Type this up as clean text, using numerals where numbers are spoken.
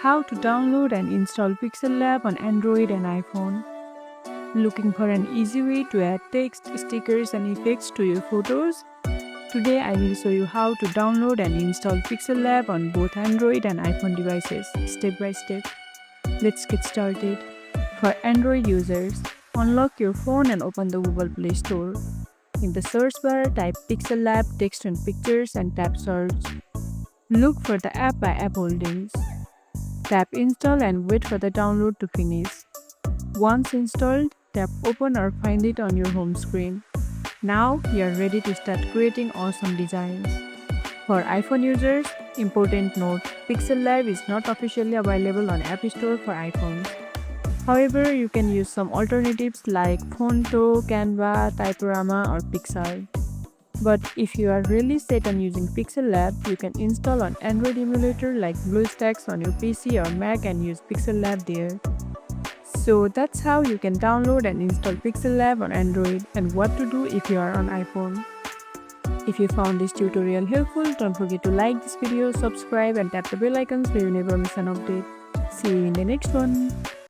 How to download and install PixelLab on Android and iPhone. Looking for an easy way to add text, stickers and effects to your photos? Today I will show you how to download and install PixelLab on both Android and iPhone devices, step by step. Let's get started. For Android users, unlock your phone and open the Google Play Store. In the search bar, type PixelLab text and pictures and tap search. Look for the app by App Holdings. Tap install and wait for the download to finish. Once installed, tap open or find it on your home screen. Now you are ready to start creating awesome designs. For iPhone users, important note, PixelLab is not officially available on App Store for iPhones. However, you can use some alternatives like Phonto, Canva, Typorama or Pixar. But if you are really set on using PixelLab, you can install an Android emulator like BlueStacks on your PC or Mac and use PixelLab there. So that's how you can download and install PixelLab on Android and what to do if you are on iPhone. If you found this tutorial helpful, don't forget to like this video, subscribe and tap the bell icon so you never miss an update. See you in the next one.